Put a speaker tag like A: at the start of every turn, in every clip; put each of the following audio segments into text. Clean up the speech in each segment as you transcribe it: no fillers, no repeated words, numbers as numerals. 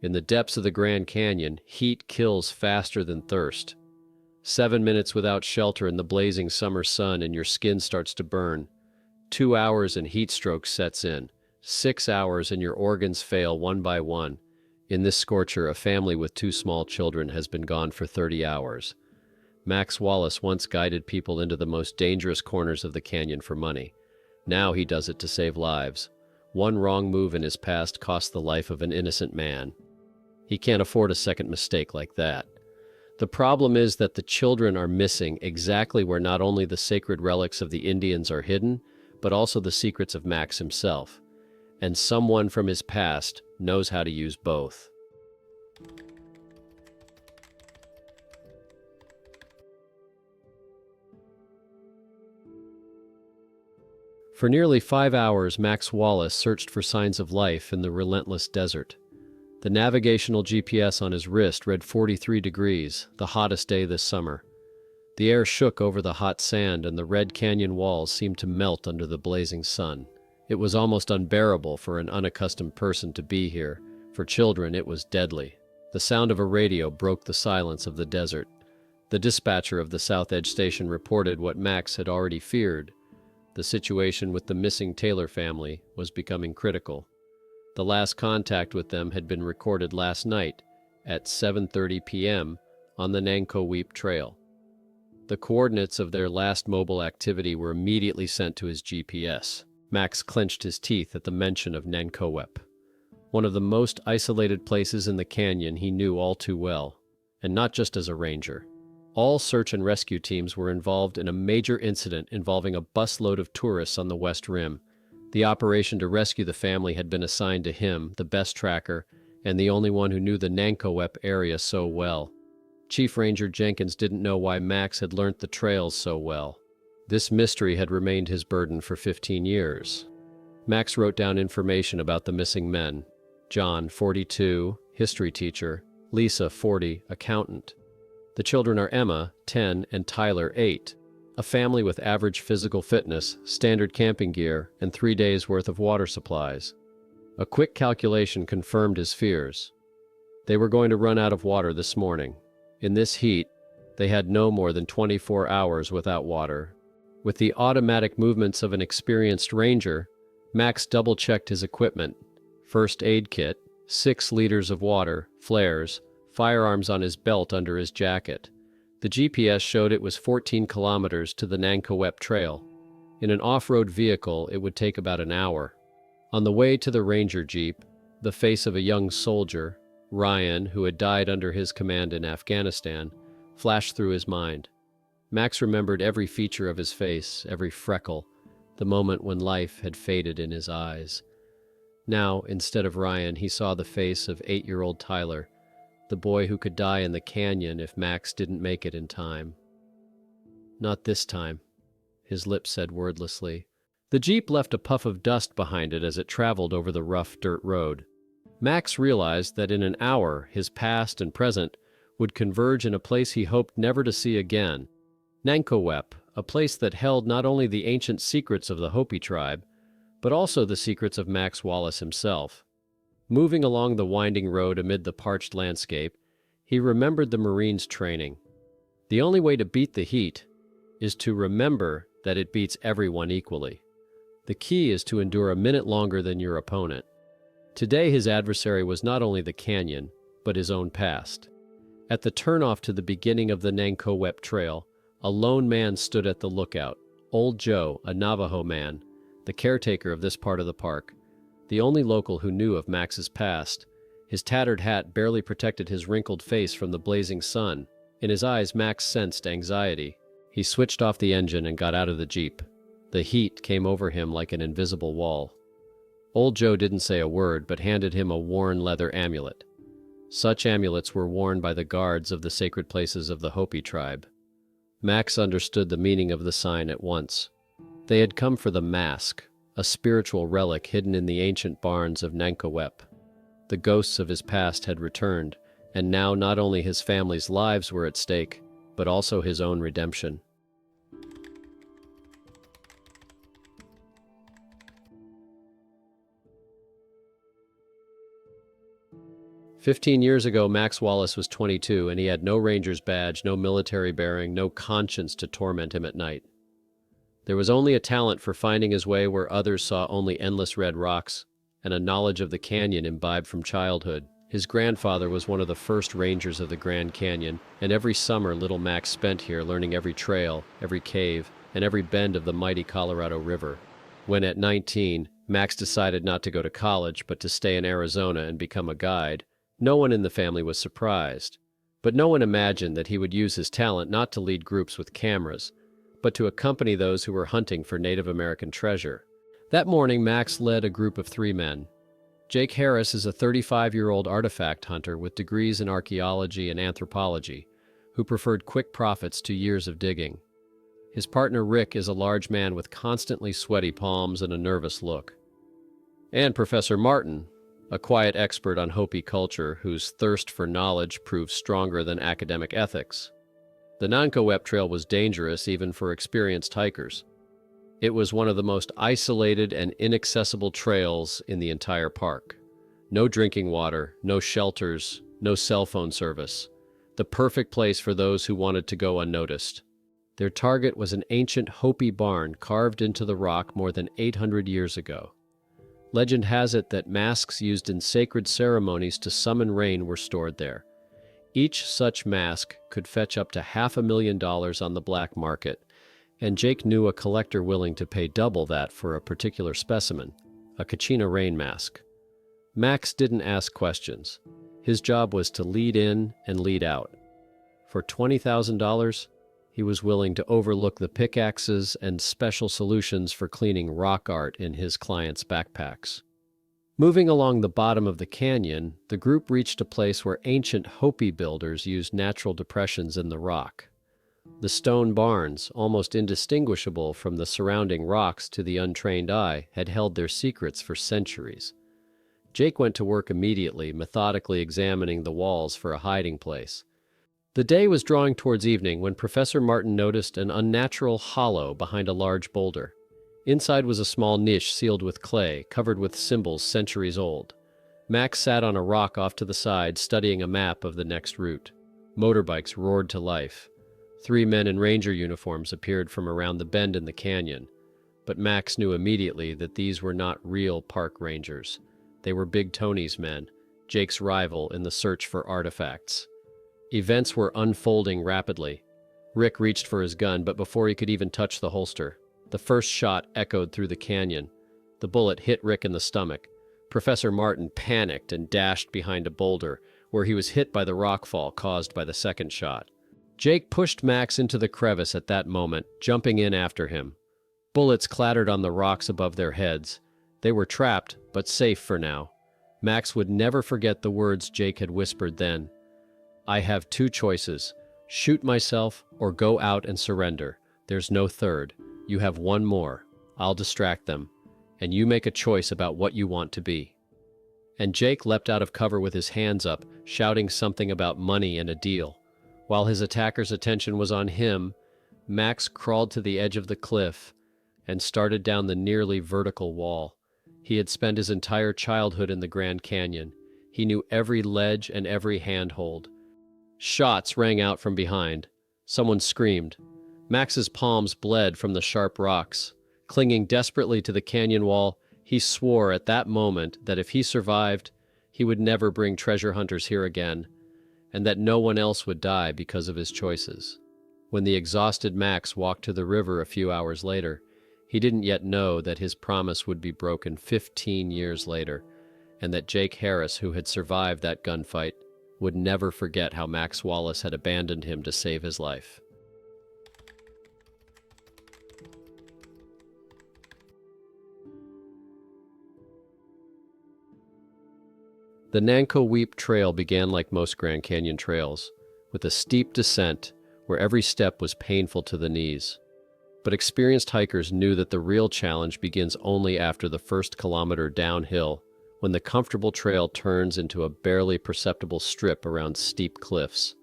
A: In the depths of the Grand Canyon, heat kills faster than thirst. 7 minutes without shelter in the blazing summer sun and your skin starts to burn. 2 hours and heat stroke sets in. 6 hours and your organs fail one by one. In this scorcher, a family with 2 small children has been gone for 30 hours. Max Wallace once guided people into the most dangerous corners of the canyon for money. Now he does it to save lives. One wrong move in his past cost the life of an innocent man. He can't afford a second mistake like that. The problem is that the children are missing exactly where not only the sacred relics of the Indians are hidden, but also the secrets of Max himself. And someone from his past knows how to use both. For nearly 5 hours, Max Wallace searched for signs of life in the relentless desert. The navigational GPS on his wrist read 43 degrees, the hottest day this summer. The air shook over the hot sand and the red canyon walls seemed to melt under the blazing sun. It was almost unbearable for an unaccustomed person to be here. For children, it was deadly. The sound of a radio broke the silence of the desert. The dispatcher of the South Edge station reported what Max had already feared. The situation with the missing Taylor family was becoming critical. The last contact with them had been recorded last night at 7:30 p.m. on the Nankoweap Trail. The coordinates of their last mobile activity were immediately sent to his GPS. Max clenched his teeth at the mention of Nankoweap, one of the most isolated places in the canyon he knew all too well, and not just as a ranger. All search and rescue teams were involved in a major incident involving a busload of tourists on the West Rim. The operation to rescue the family had been assigned to him, the best tracker, and the only one who knew the Nankoweap area so well. Chief Ranger Jenkins didn't know why Max had learnt the trails so well. This mystery had remained his burden for 15 years. Max wrote down information about the missing men. John, 42, history teacher; Lisa, 40, accountant. The children are Emma, 10, and Tyler, 8. A family with average physical fitness, standard camping gear, and 3 days' worth of water supplies. A quick calculation confirmed his fears. They were going to run out of water this morning. In this heat, they had no more than 24 hours without water. With the automatic movements of an experienced ranger, Max double-checked his equipment. First aid kit, 6 liters of water, flares, firearms on his belt under his jacket. The GPS showed it was 14 kilometers to the Nankoweap Trail. In an off-road vehicle, it would take about an hour. On the way to the ranger jeep, the face of a young soldier, Ryan, who had died under his command in Afghanistan, flashed through his mind. Max remembered every feature of his face, every freckle, the moment when life had faded in his eyes. Now, instead of Ryan, he saw the face of 8-year-old Tyler, the boy who could die in the canyon if Max didn't make it in time. Not this time, his lips said wordlessly. The jeep left a puff of dust behind it as it traveled over the rough dirt road. Max realized that in an hour, his past and present would converge in a place he hoped never to see again. Nankoweap, a place that held not only the ancient secrets of the Hopi tribe, but also the secrets of Max Wallace himself. Moving along the winding road amid the parched landscape, he remembered the Marines' training. The only way to beat the heat is to remember that it beats everyone equally. The key is to endure a minute longer than your opponent. Today his adversary was not only the canyon, but his own past. At the turnoff to the beginning of the Nankoweap Trail, a lone man stood at the lookout. Old Joe, a Navajo man, the caretaker of this part of the park, the only local who knew of Max's past. His tattered hat barely protected his wrinkled face from the blazing sun. In his eyes, Max sensed anxiety. He switched off the engine and got out of the jeep. The heat came over him like an invisible wall. Old Joe didn't say a word, but handed him a worn leather amulet. Such amulets were worn by the guards of the sacred places of the Hopi tribe. Max understood the meaning of the sign at once. They had come for the mask, a spiritual relic hidden in the ancient barns of Nankoweap. The ghosts of his past had returned, and now not only his family's lives were at stake, but also his own redemption. 15 years ago, Max Wallace was 22, and he had no ranger's badge, no military bearing, no conscience to torment him at night. There was only a talent for finding his way where others saw only endless red rocks, and a knowledge of the canyon imbibed from childhood. His grandfather was one of the first rangers of the Grand Canyon, and every summer little Max spent here learning every trail, every cave, and every bend of the mighty Colorado River. When at 19, Max decided not to go to college, but to stay in Arizona and become a guide, no one in the family was surprised. But no one imagined that he would use his talent not to lead groups with cameras, but to accompany those who were hunting for Native American treasure. That morning, Max led a group of 3 men. Jake Harris is a 35-year-old artifact hunter with degrees in archaeology and anthropology, who preferred quick profits to years of digging. His partner Rick is a large man with constantly sweaty palms and a nervous look. And Professor Martin, a quiet expert on Hopi culture whose thirst for knowledge proved stronger than academic ethics. The Nankowep Trail was dangerous even for experienced hikers. It was one of the most isolated and inaccessible trails in the entire park. No drinking water, no shelters, no cell phone service. The perfect place for those who wanted to go unnoticed. Their target was an ancient Hopi barn carved into the rock more than 800 years ago. Legend has it that masks used in sacred ceremonies to summon rain were stored there. Each such mask could fetch up to $500,000 on the black market, and Jake knew a collector willing to pay double that for a particular specimen, a Kachina rain mask. Max didn't ask questions. His job was to lead in and lead out. For $20,000, he was willing to overlook the pickaxes and special solutions for cleaning rock art in his clients' backpacks. Moving along the bottom of the canyon, the group reached a place where ancient Hopi builders used natural depressions in the rock. The stone barns, almost indistinguishable from the surrounding rocks to the untrained eye, had held their secrets for centuries. Jake went to work immediately, methodically examining the walls for a hiding place. The day was drawing towards evening when Professor Martin noticed an unnatural hollow behind a large boulder. Inside was a small niche sealed with clay, covered with symbols centuries old. Max sat on a rock off to the side, studying a map of the next route. Motorbikes roared to life. 3 men in ranger uniforms appeared from around the bend in the canyon, but Max knew immediately that these were not real park rangers. They were Big Tony's men, Jake's rival in the search for artifacts. Events were unfolding rapidly. Rick reached for his gun, but before he could even touch the holster, the first shot echoed through the canyon. The bullet hit Rick in the stomach. Professor Martin panicked and dashed behind a boulder, where he was hit by the rockfall caused by the second shot. Jake pushed Max into the crevice at that moment, jumping in after him. Bullets clattered on the rocks above their heads. They were trapped, but safe for now. Max would never forget the words Jake had whispered then. "I have 2 choices. Shoot myself or go out and surrender. There's no third. You have 1 more. I'll distract them. And you make a choice about what you want to be." And Jake leapt out of cover with his hands up, shouting something about money and a deal. While his attacker's attention was on him, Max crawled to the edge of the cliff and started down the nearly vertical wall. He had spent his entire childhood in the Grand Canyon. He knew every ledge and every handhold. Shots rang out from behind. Someone screamed. Max's palms bled from the sharp rocks. Clinging desperately to the canyon wall, he swore at that moment that if he survived, he would never bring treasure hunters here again, and that no one else would die because of his choices. When the exhausted Max walked to the river a few hours later, he didn't yet know that his promise would be broken 15 years later, and that Jake Harris, who had survived that gunfight, would never forget how Max Wallace had abandoned him to save his life. The Nankowep Trail began like most Grand Canyon trails, with a steep descent where every step was painful to the knees. But experienced hikers knew that the real challenge begins only after the first kilometer downhill, when the comfortable trail turns into a barely perceptible strip around steep cliffs.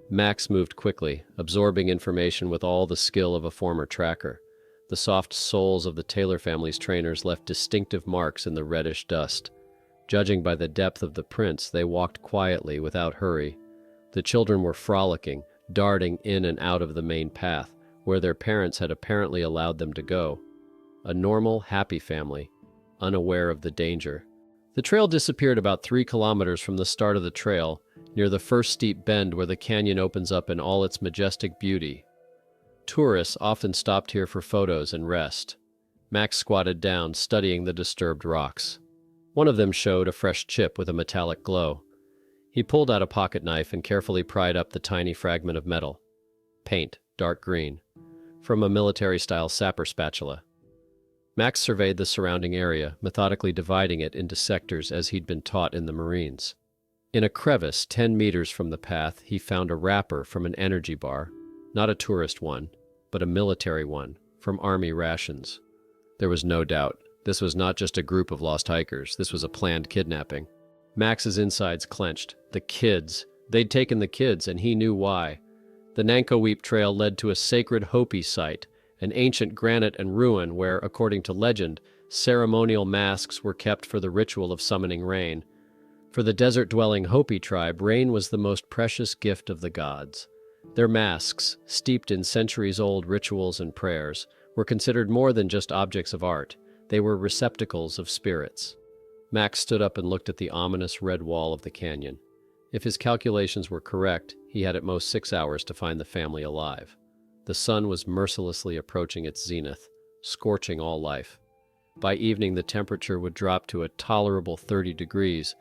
A: Max moved quickly, absorbing information with all the skill of a former tracker. The soft soles of the Taylor family's trainers left distinctive marks in the reddish dust. Judging by the depth of the prints, they walked quietly, without hurry. The children were frolicking, darting in and out of the main path, where their parents had apparently allowed them to go. A normal, happy family, unaware of the danger. The trail disappeared about 3 kilometers from the start of the trail, near the first steep bend where the canyon opens up in all its majestic beauty. Tourists often stopped here for photos and rest. Max squatted down, studying the disturbed rocks. One of them showed a fresh chip with a metallic glow. He pulled out a pocket knife and carefully pried up the tiny fragment of metal. Paint, dark green, from a military-style sapper spatula. Max surveyed the surrounding area, methodically dividing it into sectors as he'd been taught in the Marines. In a crevice 10 meters from the path, he found a wrapper from an energy bar, not a tourist one, but a military one, from Army rations. There was no doubt. This was not just a group of lost hikers. This was a planned kidnapping. Max's insides clenched. The kids. They'd taken the kids, and he knew why. The Nankoweap Trail led to a sacred Hopi site, an ancient granite and ruin where, according to legend, ceremonial masks were kept for the ritual of summoning rain. For the desert-dwelling Hopi tribe, rain was the most precious gift of the gods. Their masks, steeped in centuries-old rituals and prayers, were considered more than just objects of art. They were receptacles of spirits. Max stood up and looked at the ominous red wall of the canyon. If his calculations were correct, he had at most 6 hours to find the family alive. The sun was mercilessly approaching its zenith, scorching all life. By evening, the temperature would drop to a tolerable 30 degrees,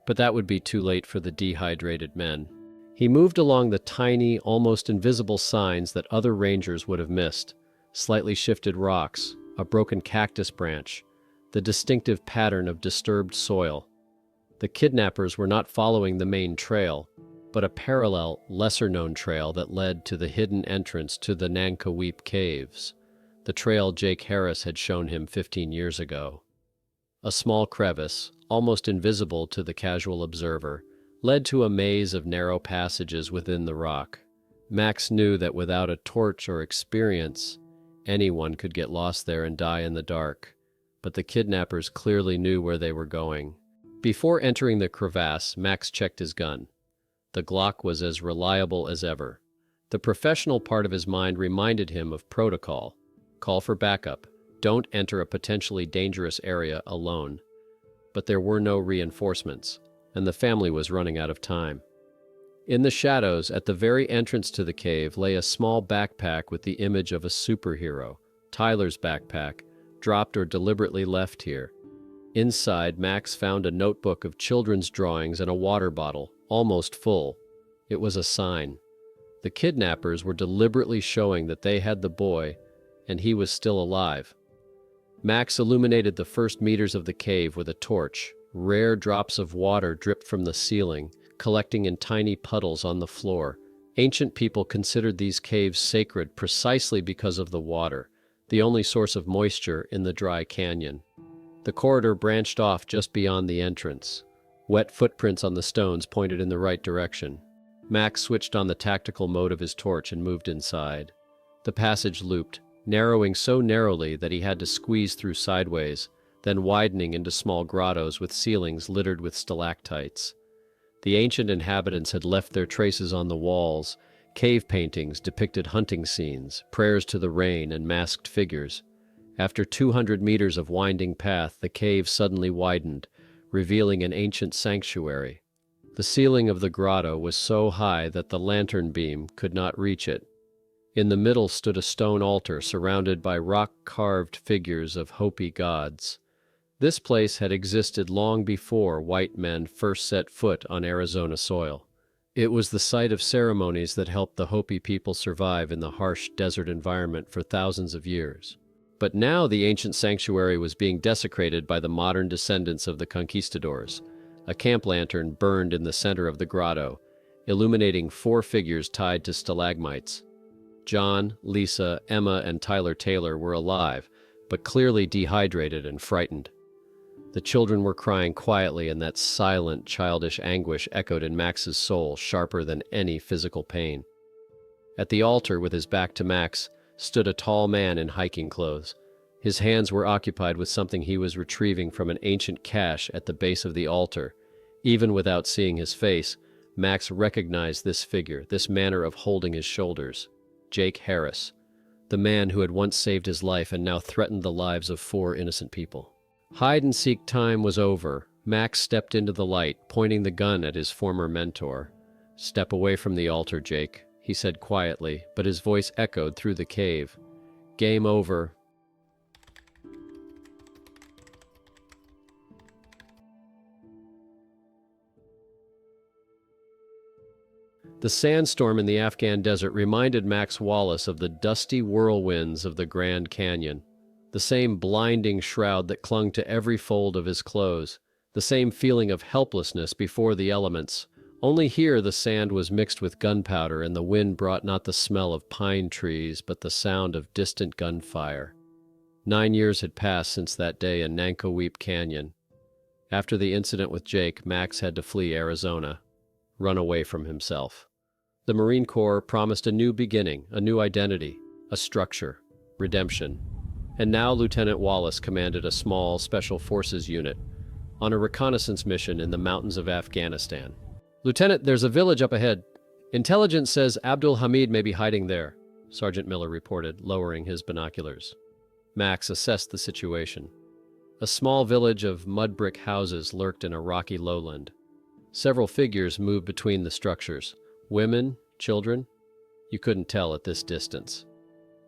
A: but that would be too late for the dehydrated men. He moved along the tiny, almost invisible signs that other rangers would have missed. Slightly shifted rocks, a broken cactus branch, the distinctive pattern of disturbed soil. The kidnappers were not following the main trail, but a parallel, lesser-known trail that led to the hidden entrance to the Nankoweap Caves, the trail Jake Harris had shown him 15 years ago. A small crevice, almost invisible to the casual observer, led to a maze of narrow passages within the rock. Max knew that without a torch or experience, anyone could get lost there and die in the dark, but the kidnappers clearly knew where they were going. Before entering the crevasse, Max checked his gun. The Glock was as reliable as ever. The professional part of his mind reminded him of protocol. Call for backup. Don't enter a potentially dangerous area alone. But there were no reinforcements, and the family was running out of time. In the shadows, at the very entrance to the cave, lay a small backpack with the image of a superhero, Tyler's backpack, dropped or deliberately left here. Inside, Max found a notebook of children's drawings and a water bottle, almost full. It was a sign. The kidnappers were deliberately showing that they had the boy, and he was still alive. Max illuminated the first meters of the cave with a torch. Rare drops of water dripped from the ceiling, collecting in tiny puddles on the floor. Ancient people considered these caves sacred precisely because of the water, the only source of moisture in the dry canyon. The corridor branched off just beyond the entrance. Wet footprints on the stones pointed in the right direction. Max switched on the tactical mode of his torch and moved inside. The passage looped, narrowing so narrowly that he had to squeeze through sideways, then widening into small grottos with ceilings littered with stalactites. The ancient inhabitants had left their traces on the walls. Cave paintings depicted hunting scenes, prayers to the rain, and masked figures. After 200 meters of winding path, the cave suddenly widened, revealing an ancient sanctuary. The ceiling of the grotto was so high that the lantern beam could not reach it. In the middle stood a stone altar surrounded by rock-carved figures of Hopi gods. This place had existed long before white men first set foot on Arizona soil. It was the site of ceremonies that helped the Hopi people survive in the harsh desert environment for thousands of years. But now the ancient sanctuary was being desecrated by the modern descendants of the conquistadors. A camp lantern burned in the center of the grotto, illuminating 4 figures tied to stalagmites. John, Lisa, Emma, and Tyler Taylor were alive, but clearly dehydrated and frightened. The children were crying quietly, and that silent, childish anguish echoed in Max's soul, sharper than any physical pain. At the altar, with his back to Max, stood a tall man in hiking clothes. His hands were occupied with something he was retrieving from an ancient cache at the base of the altar. Even without seeing his face, Max recognized this figure, this manner of holding his shoulders. Jake Harris, the man who had once saved his life and now threatened the lives of 4 innocent people. Hide-and-seek time was over. Max stepped into the light, pointing the gun at his former mentor. "Step away from the altar, Jake," he said quietly, but his voice echoed through the cave. "Game over." The sandstorm in the Afghan desert reminded Max Wallace of the dusty whirlwinds of the Grand Canyon. The same blinding shroud that clung to every fold of his clothes. The same feeling of helplessness before the elements. Only here the sand was mixed with gunpowder, and the wind brought not the smell of pine trees, but the sound of distant gunfire. 9 years had passed since that day in Nankoweap Canyon. After the incident with Jake, Max had to flee Arizona, run away from himself. The Marine Corps promised a new beginning, a new identity, a structure, redemption. And now Lieutenant Wallace commanded a small Special Forces unit on a reconnaissance mission in the mountains of Afghanistan. "Lieutenant, there's a village up ahead. Intelligence says Abdul Hamid may be hiding there," Sergeant Miller reported, lowering his binoculars. Max assessed the situation. A small village of mud brick houses lurked in a rocky lowland. Several figures moved between the structures. Women, children? You couldn't tell at this distance.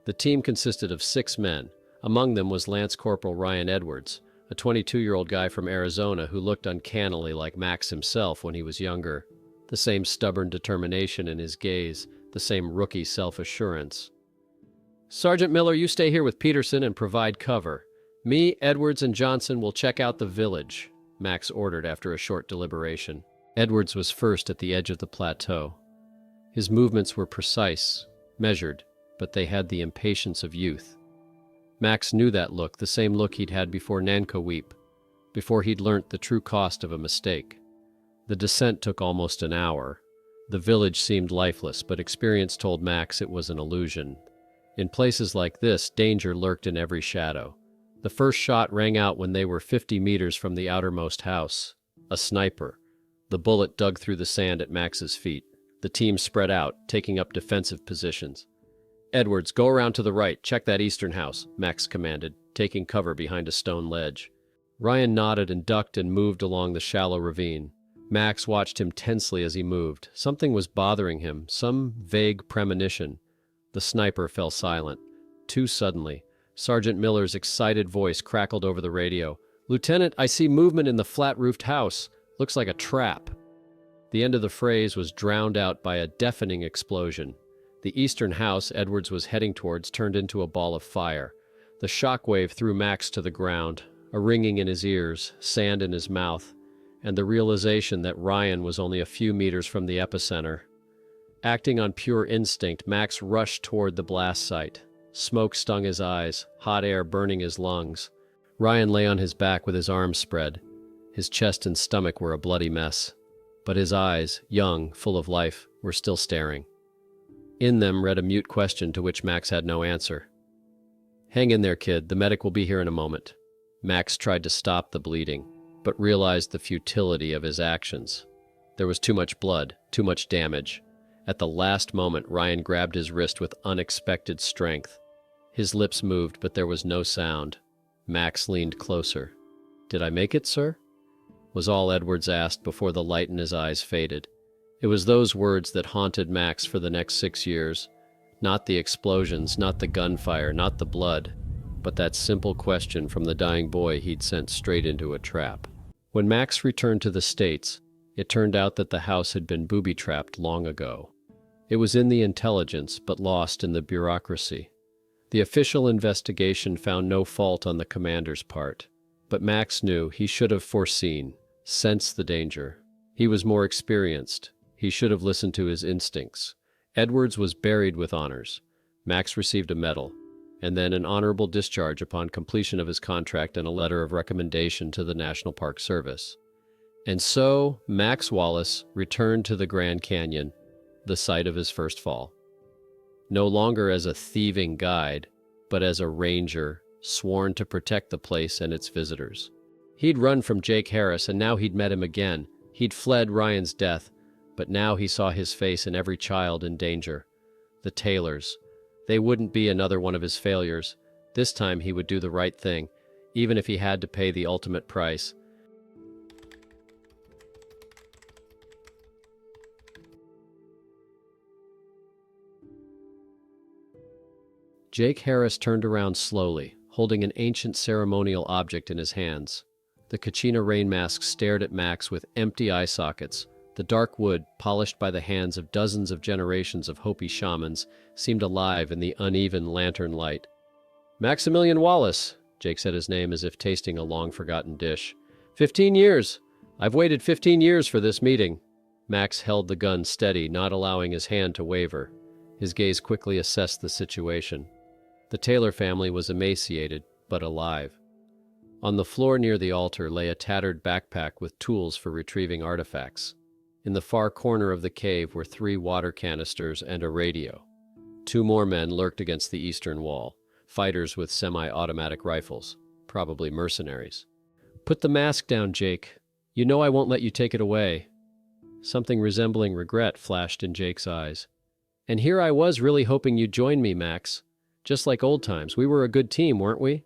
A: The team consisted of 6 men. Among them was Lance Corporal Ryan Edwards, a 22-year-old guy from Arizona who looked uncannily like Max himself when he was younger. The same stubborn determination in his gaze, the same rookie self-assurance. "Sergeant Miller, you stay here with Peterson and provide cover. Me, Edwards, and Johnson will check out the village," Max ordered after a short deliberation. Edwards was first at the edge of the plateau. His movements were precise, measured, but they had the impatience of youth. Max knew that look, the same look he'd had before Nankoweap, before he'd learnt the true cost of a mistake. The descent took almost an hour. The village seemed lifeless, but experience told Max it was an illusion. In places like this, danger lurked in every shadow. The first shot rang out when they were 50 meters from the outermost house. A sniper. The bullet dug through the sand at Max's feet. The team spread out, taking up defensive positions. "Edwards, go around to the right, check that eastern house," Max commanded, taking cover behind a stone ledge. Ryan nodded and ducked and moved along the shallow ravine. Max watched him tensely as he moved. Something was bothering him, some vague premonition. The sniper fell silent. Too suddenly, Sergeant Miller's excited voice crackled over the radio. "Lieutenant, I see movement in the flat-roofed house. Looks like a trap." The end of the phrase was drowned out by a deafening explosion. The eastern house Edwards was heading towards turned into a ball of fire. The shockwave threw Max to the ground, a ringing in his ears, sand in his mouth, and the realization that Ryan was only a few meters from the epicenter. Acting on pure instinct, Max rushed toward the blast site. Smoke stung his eyes, hot air burning his lungs. Ryan lay on his back with his arms spread. His chest and stomach were a bloody mess. But his eyes, young, full of life, were still staring. In them read a mute question to which Max had no answer. "Hang in there, kid. The medic will be here in a moment." Max tried to stop the bleeding, but realized the futility of his actions. There was too much blood, too much damage. At the last moment, Ryan grabbed his wrist with unexpected strength. His lips moved, but there was no sound. Max leaned closer. "Did I make it, sir?" was all Edwards asked before the light in his eyes faded. It was those words that haunted Max for the next 6 years. Not the explosions, not the gunfire, not the blood, but that simple question from the dying boy he'd sent straight into a trap. When Max returned to the States, it turned out that the house had been booby-trapped long ago. It was in the intelligence, but lost in the bureaucracy. The official investigation found no fault on the commander's part, but Max knew he should have foreseen, sensed the danger. He was more experienced. He should have listened to his instincts. Edwards was buried with honors. Max received a medal, and then an honorable discharge upon completion of his contract and a letter of recommendation to the National Park Service. And so, Max Wallace returned to the Grand Canyon, the site of his first fall. No longer as a thieving guide, but as a ranger, sworn to protect the place and its visitors. He'd run from Jake Harris, and now he'd met him again. He'd fled Ryan's death, but now he saw his face in every child in danger. The Taylors. They wouldn't be another one of his failures. This time he would do the right thing, even if he had to pay the ultimate price. Jake Harris turned around slowly, holding an ancient ceremonial object in his hands. The Kachina rain mask stared at Max with empty eye sockets. The dark wood, polished by the hands of dozens of generations of Hopi shamans, seemed alive in the uneven lantern light. "Maximilian Wallace," Jake said his name as if tasting a long-forgotten dish. 15 years! I've waited 15 years for this meeting." Max held the gun steady, not allowing his hand to waver. His gaze quickly assessed the situation. The Taylor family was emaciated, but alive. On the floor near the altar lay a tattered backpack with tools for retrieving artifacts. In the far corner of the cave were 3 water canisters and a radio. 2 more men lurked against the eastern wall, fighters with semi-automatic rifles, probably mercenaries. "Put the mask down, Jake. You know I won't let you take it away." Something resembling regret flashed in Jake's eyes. "And here I was really hoping you'd join me, Max. Just like old times, we were a good team, weren't we?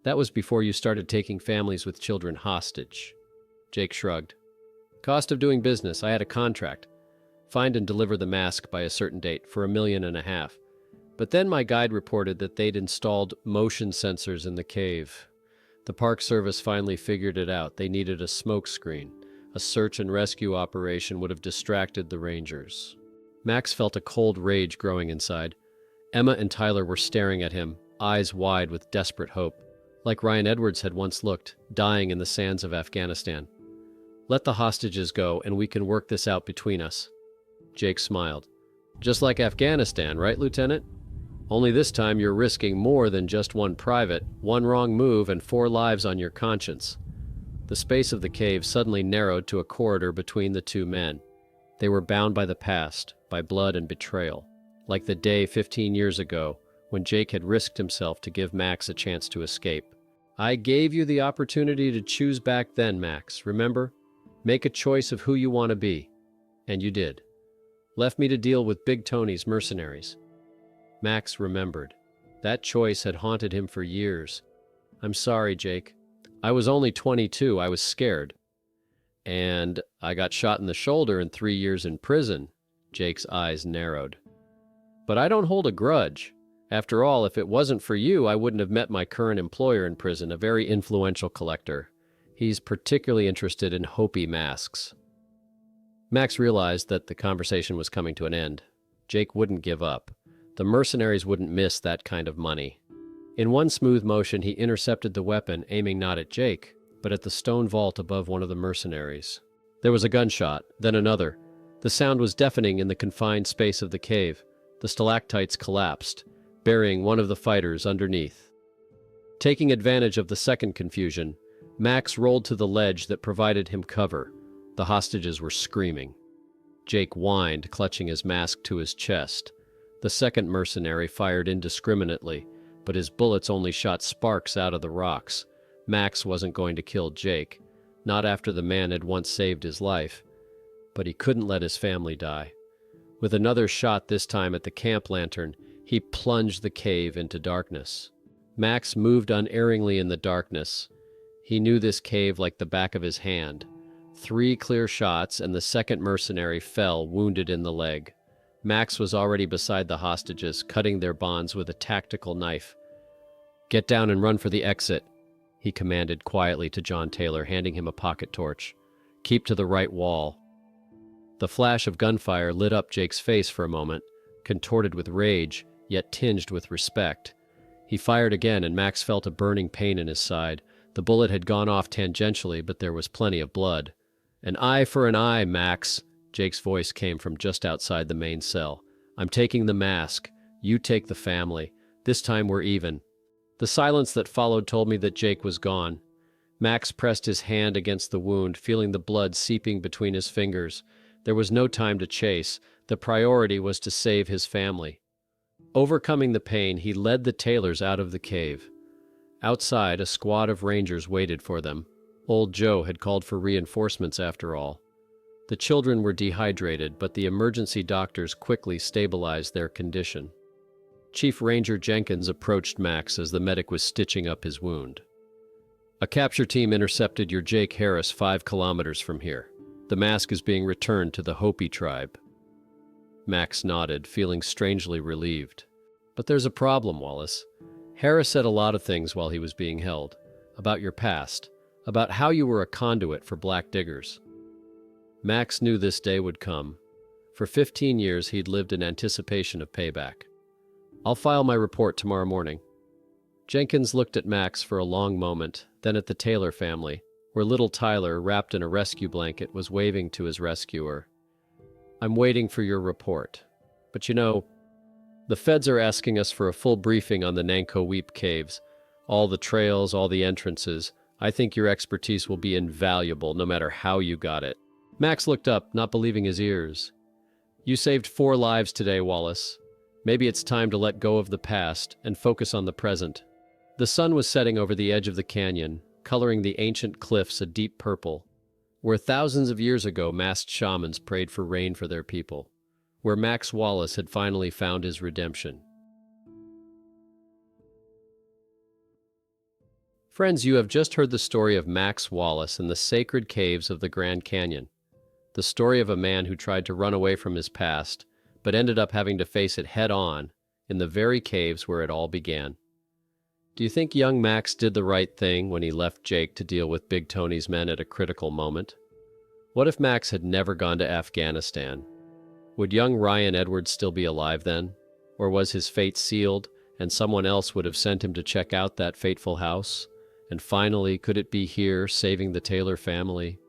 A: That was before you started taking families with children hostage." Jake shrugged. "Cost of doing business, I had a contract. Find and deliver the mask by a certain date for $1.5 million. But then my guide reported that they'd installed motion sensors in the cave. The Park Service finally figured it out. They needed a smoke screen. A search and rescue operation would have distracted the Rangers." Max felt a cold rage growing inside. Emma and Tyler were staring at him, eyes wide with desperate hope, like Ryan Edwards had once looked, dying in the sands of Afghanistan. "Let the hostages go, and we can work this out between us." Jake smiled. "Just like Afghanistan, right, Lieutenant? Only this time you're risking more than just one private, one wrong move, and 4 lives on your conscience." The space of the cave suddenly narrowed to a corridor between the 2 men. They were bound by the past, by blood and betrayal, like the day 15 years ago when Jake had risked himself to give Max a chance to escape. "I gave you the opportunity to choose back then, Max, remember? Make a choice of who you want to be. And you did. Left me to deal with Big Tony's mercenaries." Max remembered. That choice had haunted him for years. "I'm sorry, Jake. I was only 22. I was scared. And I got shot in the shoulder and 3 years in prison." Jake's eyes narrowed. "But I don't hold a grudge. After all, if it wasn't for you, I wouldn't have met my current employer in prison, a very influential collector. He's particularly interested in Hopi masks." Max realized that the conversation was coming to an end. Jake wouldn't give up. The mercenaries wouldn't miss that kind of money. In one smooth motion, he intercepted the weapon, aiming not at Jake, but at the stone vault above one of the mercenaries. There was a gunshot, then another. The sound was deafening in the confined space of the cave. The stalactites collapsed, burying one of the fighters underneath. Taking advantage of the second confusion, Max rolled to the ledge that provided him cover. The hostages were screaming. Jake whined, clutching his mask to his chest. The second mercenary fired indiscriminately, but his bullets only shot sparks out of the rocks. Max wasn't going to kill Jake, not after the man had once saved his life. But he couldn't let his family die. With another shot, this time at the camp lantern, he plunged the cave into darkness. Max moved unerringly in the darkness. He knew this cave like the back of his hand. 3 clear shots, and the second mercenary fell, wounded in the leg. Max was already beside the hostages, cutting their bonds with a tactical knife. "Get down and run for the exit," he commanded quietly to John Taylor, handing him a pocket torch. "Keep to the right wall." The flash of gunfire lit up Jake's face for a moment, contorted with rage, yet tinged with respect. He fired again, and Max felt a burning pain in his side. The bullet had gone off tangentially, but there was plenty of blood. "An eye for an eye, Max," Jake's voice came from just outside the main cell. "I'm taking the mask. You take the family. This time we're even." The silence that followed told me that Jake was gone. Max pressed his hand against the wound, feeling the blood seeping between his fingers. There was no time to chase. The priority was to save his family. Overcoming the pain, he led the Taylors out of the cave. Outside, a squad of rangers waited for them. Old Joe had called for reinforcements after all. The children were dehydrated, but the emergency doctors quickly stabilized their condition. Chief Ranger Jenkins approached Max as the medic was stitching up his wound. A capture team intercepted your Jake Harris 5 kilometers from here. The mask is being returned to the Hopi tribe. Max nodded, feeling strangely relieved. But there's a problem, Wallace. Harris said a lot of things while he was being held. About your past. About how you were a conduit for black diggers. Max knew this day would come. For 15 years, he'd lived in anticipation of payback. I'll file my report tomorrow morning. Jenkins looked at Max for a long moment, then at the Taylor family, where little Tyler, wrapped in a rescue blanket, was waving to his rescuer. I'm waiting for your report. But you know, the feds are asking us for a full briefing on the Nankoweap caves. All the trails, all the entrances. I think your expertise will be invaluable no matter how you got it. Max looked up, not believing his ears. You saved 4 lives today, Wallace. Maybe it's time to let go of the past and focus on the present. The sun was setting over the edge of the canyon, coloring the ancient cliffs a deep purple. Where thousands of years ago masked shamans prayed for rain for their people. Where Max Wallace had finally found his redemption. Friends, you have just heard the story of Max Wallace in the sacred caves of the Grand Canyon. The story of a man who tried to run away from his past, but ended up having to face it head-on in the very caves where it all began. Do you think young Max did the right thing when he left Jake to deal with Big Tony's men at a critical moment? What if Max had never gone to Afghanistan? Would young Ryan Edwards still be alive then? Or was his fate sealed, and someone else would have sent him to check out that fateful house? And finally, could it be here, saving the Taylor family,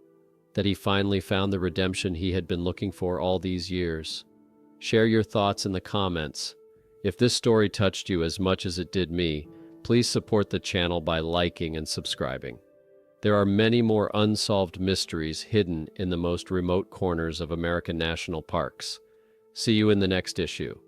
A: that he finally found the redemption he had been looking for all these years? Share your thoughts in the comments. If this story touched you as much as it did me, please support the channel by liking and subscribing. There are many more unsolved mysteries hidden in the most remote corners of American national parks. See you in the next issue.